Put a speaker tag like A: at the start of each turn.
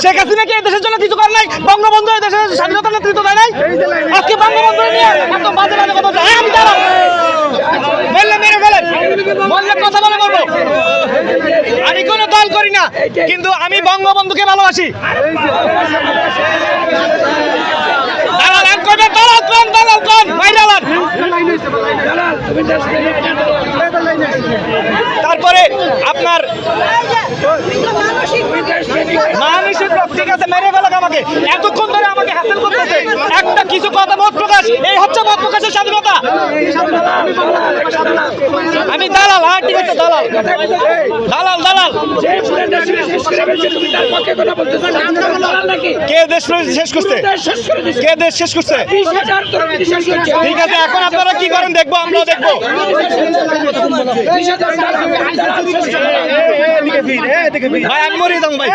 A: শেখ হাসিনা কি এই দেশের জন্য কিছু করে নাই? বঙ্গবন্ধু এই দেশের স্বাধীনতা নেতৃত্ব দেয় নাই? আজকে বঙ্গবন্ধু নিয়ে একদম বাজে বাজে কথা বলছে। আমি দাঁড়াও, বললে মেরে ফেলেন, বললে কথা বলে বলবো। আমি কোনো দল করি না, কিন্তু আমি বঙ্গবন্ধুকে ভালোবাসি। দালাল আন করবেন, দালাল কোন ভাই দালাল। তারপরে আপনার মানসিক ঠিক আছে, মেরে ফেলাক আমাকে, এতক্ষণ ধরে আমাকে হাসিল করতেছে একটা কিছু কথা মত প্রকাশ, এই হচ্ছে মত প্রকাশের স্বাধীনতা। আমি দালাল, হ্যাঁ ঠিক আছে দালাল দালাল দালাল। কে দেশ শেষ করছে? কে দেশ শেষ করছে? ঠিক আছে, এখন আপনারা কি করেন দেখবো, আমরাও দেখবো। ভাই আমি মরিয়ে দাম ভাই।